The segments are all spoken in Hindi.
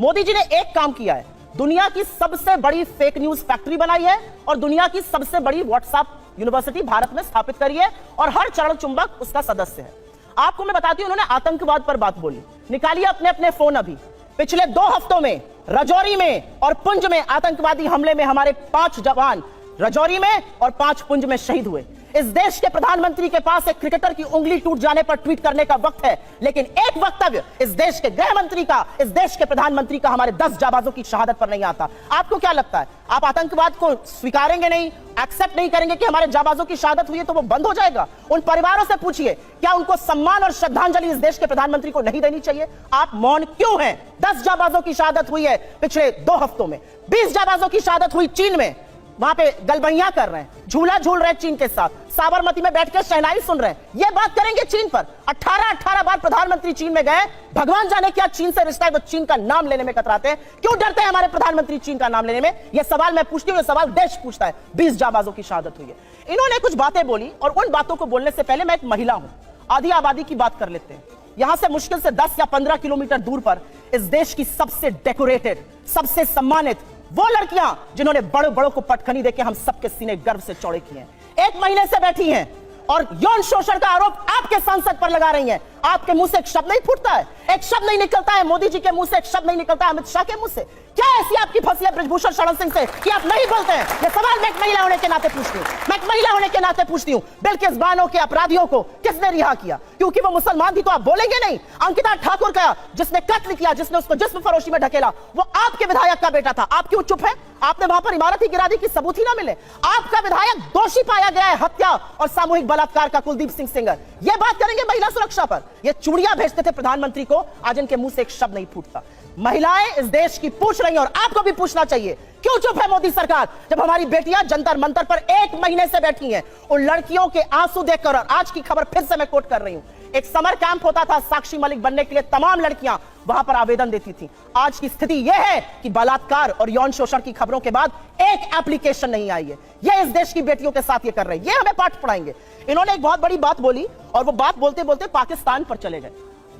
मोदी जी ने एक काम किया है, दुनिया की सबसे बड़ी फेक न्यूज फैक्ट्री बनाई है और दुनिया की सबसे बड़ी व्हाट्सएप यूनिवर्सिटी भारत में स्थापित करी है और हर चरण चुंबक उसका सदस्य है। आपको मैं बताती हूं, उन्होंने आतंकवाद पर बात बोली। निकालिए अपने अपने फोन अभी, पिछले 2 हफ्तों में राजौरी में और पुंछ में आतंकवादी हमले में हमारे 5 जवान राजौरी में और 5 पुंछ में शहीद हुए। इस देश के प्रधानमंत्री के पास एक क्रिकेटर की उंगली टूट जाने पर ट्वीट करने का वक्त है, लेकिन एक वक्तव्य इस देश के गृह मंत्री का, इस देश के प्रधानमंत्री का हमारे 10 जाबाजों की शहादत पर नहीं आता। आपको क्या लगता है, आप आतंकवाद को स्वीकारेंगे नहीं, एक्सेप्ट नहीं करेंगे कि हमारे जाबाजों की शहादत हुई है तो वो बंद हो जाएगा? उन परिवारों से पूछिए, क्या उनको सम्मान और श्रद्धांजलि इस देश के प्रधानमंत्री को नहीं देनी चाहिए? आप मौन क्यों हैं? 10 जाबाजों की शहादत हुई है पिछले 2 हफ्तों में, 20 जाबाजों की शहादत हुई चीन में, वहां पे गलबैया कर रहे हैं, झूला झूल रहे हैं चीन के साथ, साबरमती में बैठकर शहनाई सुन रहे हैं। ये बात करेंगे चीन पर? 18 बार प्रधानमंत्री चीन में गए, भगवान जाने क्या चीन से रिश्ता है, वो चीन का नाम लेने में कतराते हैं। क्यों डरते हैं हमारे प्रधानमंत्री चीन का नाम लेने में? यह सवाल मैं पूछती हूं, यह सवाल देश पूछता है। 20 जाबाजों की शहादत हुई है। इन्होंने कुछ बातें बोली और उन बातों को बोलने से पहले मैं एक महिला हूं, आधी आबादी की बात कर लेते हैं। यहां से मुश्किल से 10 या 15 किलोमीटर दूर पर इस देश की सबसे डेकोरेटेड, सबसे सम्मानित वो लड़कियां जिन्होंने बड़े बड़ों को पटखनी देके हम सबके सीने गर्व से चौड़े किए हैं, 1 महीने से बैठी हैं और यौन शोषण का आरोप आपके सांसद पर लगा रही हैं। आपके मुंह से एक शब्द नहीं फूटता है, एक शब्द नहीं निकलता है, मोदी जी के मुंह से एक शब्द नहीं निकलता है, अमित शाह के मुंह से। क्या ऐसी आपकी फंसी है ब्रजभूषण शरण सिंह से कि आप नहीं बोलते हैं? यह सवाल मैं एक महिला होने के नाते पूछती हूं, मैं एक महिला होने के नाते पूछती हूं। बिल्किस बानो के अपराधियों को किसने रिहा किया? क्योंकि वो मुसलमान थी तो आप बोलेंगे नहीं? अंकिता ठाकुर का जिसने कत्ल किया, जिसने उसको जिस्म फरोशी में ढकेला, वो आपके विधायक का बेटा था। आप क्यों चुप है? आपने वहां पर इमारत ही गिरा दी कि सबूत ही ना मिले। आपका विधायक दोषी पाया गया है हत्या और सामूहिक बलात्कार का, कुलदीप सिंह सेंगर। यह बात करेंगे महिला सुरक्षा पर। ये चूड़ियां भेजते थे प्रधानमंत्री को, आज इनके मुंह से एक शब्द नहीं फूटता। महिलाएं इस देश की पूछ रही हैं और आपको भी पूछना चाहिए, क्यों चुप है मोदी सरकार जब हमारी बेटियां जंतर मंतर पर 1 महीने से बैठी हैं? उन लड़कियों के आंसू देखकर, और आज की खबर फिर से मैं कोट कर रही हूं, एक समर कैंप होता था साक्षी मलिक बनने के लिए, तमाम लड़कियां वहां पर आवेदन देती थी। आज की स्थिति यह है कि बलात्कार और यौन शोषण की खबरों के बाद एक एप्लीकेशन नहीं आई है। यह इस देश की बेटियों के साथ ये कर रहे हैं, ये हमें पाठ पढ़ाएंगे। इन्होंने एक बहुत बड़ी बात बोली और वो बात बोलते बोलते पाकिस्तान पर चले गए।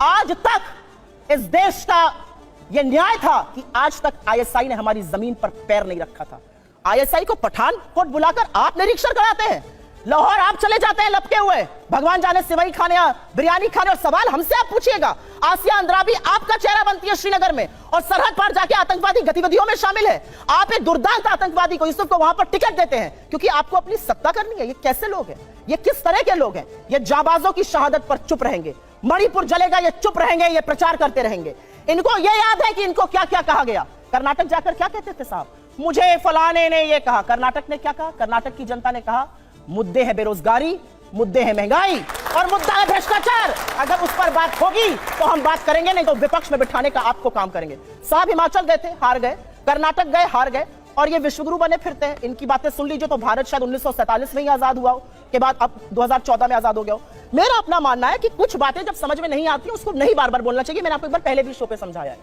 आज तक इस देश का यह न्याय था कि आज तक आईएसआई ने हमारी जमीन पर पैर नहीं रखा था। आईएसआई को पठानकोट बुलाकर आप निरीक्षण कराते हैं, लाहौर आप चले जाते हैं लपके हुए, भगवान जाने सिवई खाने, बिरयानी खाने, और सवाल हमसे आप पूछिएगा। आसिया अंद्राबी आपका चेहरा बनती है श्रीनगर में और सरहद पार जाके आतंकवादी गतिविधियों में शामिल है। आप एक दुर्दांत आतंकवादी को, यूसुफ को वहां पर टिकट देते हैं क्योंकि आपको अपनी सत्ता करनी है। ये कैसे लोग हैं? ये किस तरह के लोग हैं? ये जाबाजों की शहादत पर चुप रहेंगे, मणिपुर जलेगा ये चुप रहेंगे, ये प्रचार करते रहेंगे। इनको ये याद है कि इनको क्या क्या कहा गया। कर्नाटक जाकर क्या कहते थे साहब? मुझे फलाने ने ये कहा। कर्नाटक ने क्या कहा? कर्नाटक की जनता ने कहा मुद्दे है बेरोजगारी, मुद्दे है महंगाई और मुद्दा है भ्रष्टाचार। अगर उस पर बात होगी तो हम बात करेंगे, नहीं तो विपक्ष में बिठाने का आपको काम करेंगे। साहब हिमाचल गए थे, हार गए, कर्नाटक गए, हार गए, और ये विश्वगुरु बने फिरते हैं। इनकी बातें सुन लीजिए तो भारत शायद 1947 में ही आजाद हुआ हो, के बाद अब 2014 में आजाद हो गया हो। मेरा अपना मानना है कि कुछ बातें जब समझ में नहीं आती उसको नहीं बार बार बोलना चाहिए। मैंने आपको एक बार पहले भी शो पे समझाया है।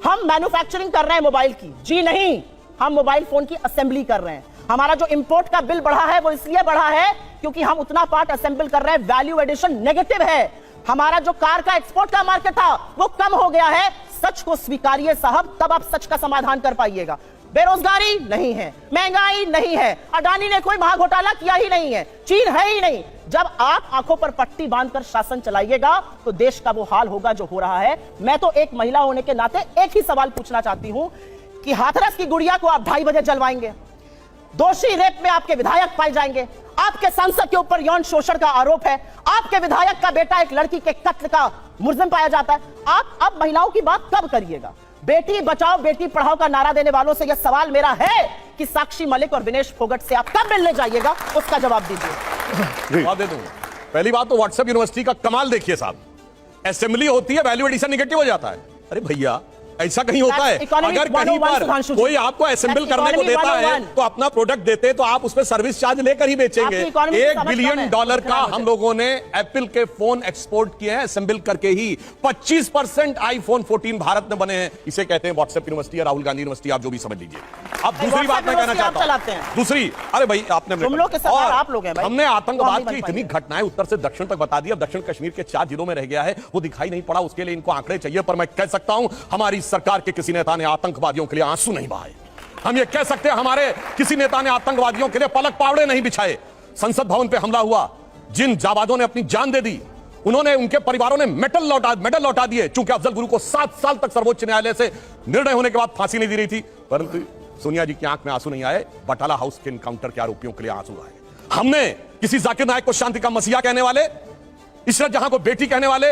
हम मैन्युफैक्चरिंग कर रहे हैं मोबाइल की, जी नहीं, हम मोबाइल फोन की असेंबली कर रहे हैं। हमारा जो इंपोर्ट का बिल बढ़ा है वो इसलिए बढ़ा है क्योंकि हम उतना पार्ट असेंबल कर रहे हैं, वैल्यू एडिशन नेगेटिव है। हमारा जो कार का एक्सपोर्ट का मार्केट था वो कम हो गया है। सच को स्वीकारिए साहब, तब आप सच का समाधान कर पाइएगा। बेरोजगारी नहीं है, महंगाई नहीं है, अडानी ने कोई महाघोटाला किया ही नहीं है, चीन है ही नहीं। जब आप आंखों पर पट्टी बांधकर शासन चलाइएगा तो देश का वो हाल होगा जो हो रहा है। मैं तो एक महिला होने के नाते एक ही सवाल पूछना चाहती हूं कि हाथरस की गुड़िया को आप 2:30 बजे जलवाएंगे, दोषी रेप में आपके विधायक पाए जाएंगे, आपके सांसद के ऊपर यौन शोषण का आरोप है, आपके विधायक का बेटा एक लड़की के कत्ल का मुलजिम पाया जाता है। आप अब महिलाओं की बात कब करिएगा? बेटी बचाओ बेटी पढ़ाओ का नारा देने वालों से यह सवाल मेरा है कि साक्षी मलिक और विनेश फोगट से आप कब मिलने जाइएगा, उसका जवाब दीजिए। जवाब दे दूंगा। पहली बात तो व्हाट्सएप यूनिवर्सिटी का कमाल देखिए साहब, असेंबली होती है, वैल्यू एडिशन नेगेटिव हो जाता है। अरे भैया ऐसा कहीं होता है? अगर कहीं पर कोई आपको असेंबल करने को देता है तो अपना प्रोडक्ट देते तो आप उसमें सर्विस चार्ज लेकर ही बेचेंगे। $1 बिलियन का हम लोगों ने एप्पल के फोन एक्सपोर्ट किए हैं असेंबल करके ही। 25% आईफोन 14 भारत में बने हैं। इसे कहते हैं व्हाट्सएप यूनिवर्सिटी या राहुल गांधी यूनिवर्सिटी, आप जो भी समझ लीजिए। अब दूसरी बात मैं कहना चाहता हूं, दूसरी, अरे भाई आपने हमने आतंकवाद की इतनी घटनाएं उत्तर से दक्षिण तक बता दी। अब दक्षिण कश्मीर के 4 जिलों में रह गया है, वो दिखाई नहीं पड़ा। उसके लिए इनको आंकड़े चाहिए, पर मैं कह सकता हूं हमारी सरकार के किसी नेता ने आतंकवादियों के लिए आंसू नहीं बहाए। हम ये कह सकते हैं हमारे किसी नेता ने आतंकवादियों के लिए पलक पावड़े नहीं बिछाए। संसद भवन पे हमला हुआ, जिन जाबाजों ने अपनी जान दे दी, उन्होंने, उनके परिवारों ने मेडल लौटा दिए। चूंकि अफजल गुरु को 7 साल तक सर्वोच्च न्यायालय से निर्णय होने के बाद फांसी नहीं दी रही थी, परंतु सोनिया जी की आंख में आंसू नहीं आए, बटाला हाउस के एनकाउंटर के आरोपियों के लिए आंसू आए। हमने किसी जाकिर नायक को शांति का मसीहा कहने वाले, इशरत जहां को बेटी कहने वाले,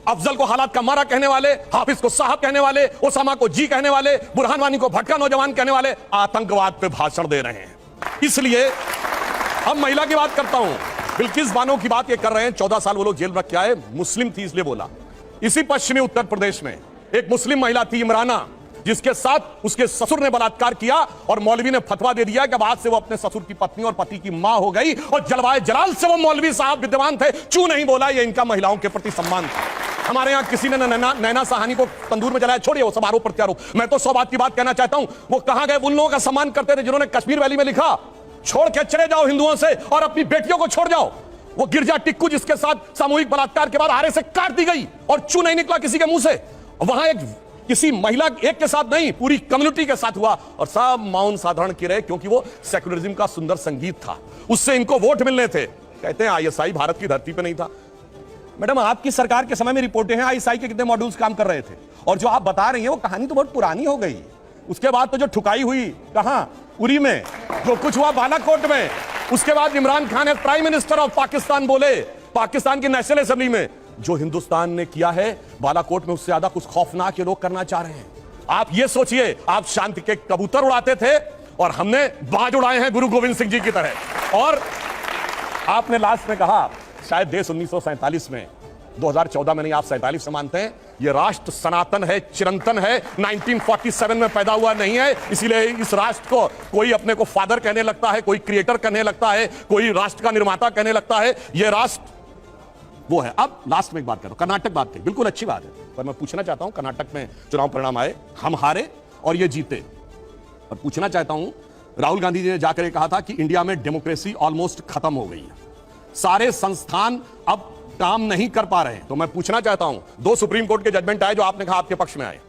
अफजल को हालात का मारा कहने वाले, हाफिज को साहब कहने वाले, ओसामा को जी कहने वाले, बुरहान वानी को भटका नौजवान कहने वाले आतंकवाद पे भाषण दे रहे हैं। इसलिए अब महिला की बात करता हूं। बिल्किस बानो की बात ये कर रहे हैं, 14 साल वो लोग जेल में रख के आए, मुस्लिम थी इसलिए बोला। इसी पश्चिमी उत्तर प्रदेश में एक मुस्लिम महिला थी इमराना, जिसके साथ उसके ससुर ने बलात्कार किया और मौलवी ने फतवा दे दिया कि बाद से वो अपने ससुर की पत्नी और पति की मां हो गई, और जलवाए जलाल से वो मौलवी साहब विद्यमान थे, चू नहीं बोला। ये इनका महिलाओं के प्रति सम्मान था। हमारे यहां किसी ने नैना साहनी को तंदूर में जलाया, छोड़िए वो सब आरोप प्रत्यारोप। मैं तो 100 बात की बात कहना चाहता हूं, वो कहां गए उन लोगों का सम्मान करते थे जिन्होंने कश्मीर वैली में लिखा, छोड़ के चले जाओ हिंदुओं से और अपनी बेटियों को छोड़ जाओ। वो गिरजा टिक्कू जिसके साथ सामूहिक बलात्कार के बाद आरे से काट दी गई और चू नहीं निकला किसी के मुंह से। वहां एक किसी महिला एक के साथ नहीं, पूरी कम्युनिटी के साथ हुआ और सब मौन साधारण की रहे, क्योंकि वो सेकुलरिज्म का सुंदर संगीत था, उससे इनको वोट मिलने थे। कहते हैं आईएसआई भारत की धरती पे नहीं था। मैडम, आपकी सरकार के समय में रिपोर्टें हैं आईएसआई के कितने मॉड्यूल्स काम कर रहे थे, और जो आप बता रही हैं वो कहानी तो बहुत पुरानी हो गई। उसके बाद तो जो ठुकाई हुई कहां, उरी में, जो कुछ हुआ बालाकोट में, उसके बाद Imran Khan as prime minister of Pakistan बोले पाकिस्तान की नेशनल असेंबली में, जो हिंदुस्तान ने किया है बालाकोट में उससे ज्यादा कुछ खौफनाक ये लोग करना चाह रहे हैं। आप ये सोचिए, आप शांति के कबूतर उड़ाते थे और हमने बाज उड़ाए हैं गुरु गोविंद सिंह जी की तरह। और आपने लास्ट में कहा शायद देश 1947 में, 2014 में नहीं, आप 47 से मानते हैं, ये राष्ट्र सनातन है, चिरंतन है, 1947 में पैदा हुआ नहीं है। इसीलिए इस राष्ट्र को कोई अपने को फादर कहने लगता है, कोई क्रिएटर कहने लगता है, कोई राष्ट्र का निर्माता कहने लगता है। ये राष्ट्र वो है। अब लास्ट में एक बात करो, कर्नाटक बात कही, बिल्कुल अच्छी बात है, पर मैं पूछना चाहता हूं, कर्नाटक में चुनाव परिणाम आए, हम हारे और ये जीते, और पूछना चाहता हूं, राहुल गांधी जी ने जाकर ये कहा था कि इंडिया में डेमोक्रेसी ऑलमोस्ट खत्म हो गई है, सारे संस्थान अब काम नहीं कर पा रहे हैं। तो मैं पूछना चाहता हूं, 2 सुप्रीम कोर्ट के जजमेंट आए जो आपने कहा आपके पक्ष में आए,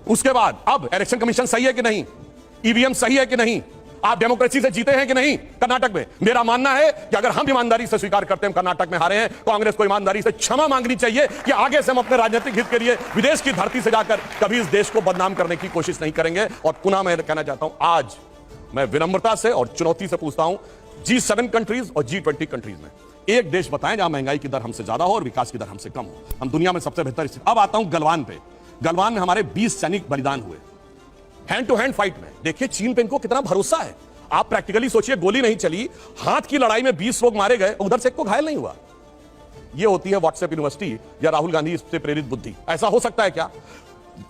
उसके बाद अब इलेक्शन कमीशन सही है कि नहीं, ईवीएम सही है कि नहीं, आप डेमोक्रेसी से जीते हैं कि नहीं कर्नाटक में? मेरा मानना है कि अगर हम ईमानदारी से स्वीकार करते हैं कर्नाटक में हारे हैं, कांग्रेस को ईमानदारी से क्षमा मांगनी चाहिए कि आगे से हम अपने राजनीतिक हित के लिए विदेश की धरती से जाकर कभी इस देश को बदनाम करने की कोशिश नहीं करेंगे। और पुनः मैं कहना चाहता हूं, आज मैं विनम्रता से और चुनौती से पूछता हूं, G7 कंट्रीज और G20 कंट्रीज में एक देश बताएं जहां महंगाई की दर हमसे ज्यादा हो और विकास की दर हमसे कम हो। हम दुनिया में सबसे बेहतर स्थिति। अब आता हूं गलवान पे। गलवान में हमारे 20 सैनिक बलिदान हुए हैंड टू हैंड फाइट में। देखिए चीन पे इनको कितना भरोसा है। आप प्रैक्टिकली सोचिए, गोली नहीं चली, हाथ की लड़ाई में 20 लोग मारे गए, उधर से एक को घायल नहीं हुआ। ये होती है व्हाट्सएप यूनिवर्सिटी या राहुल गांधी से प्रेरित बुद्धि। ऐसा हो सकता है क्या?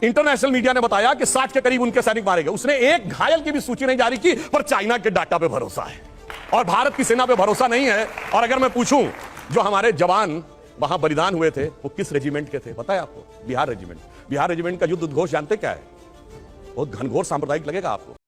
इंटरनेशनल मीडिया ने बताया कि 60 के करीब उनके सैनिक मारे गए, उसने एक घायल की भी सूची नहीं जारी की, पर चाइना के डाटा पे भरोसा है और भारत की सेना पे भरोसा नहीं है। और अगर मैं पूछूं, जो हमारे जवान वहां बलिदान हुए थे वो किस रेजिमेंट के थे पता है आपको? बिहार रेजिमेंट। बिहार रेजिमेंट का युद्ध उद्घोष जानते क्या है? बहुत घनघोर सांप्रदायिक लगेगा आपको।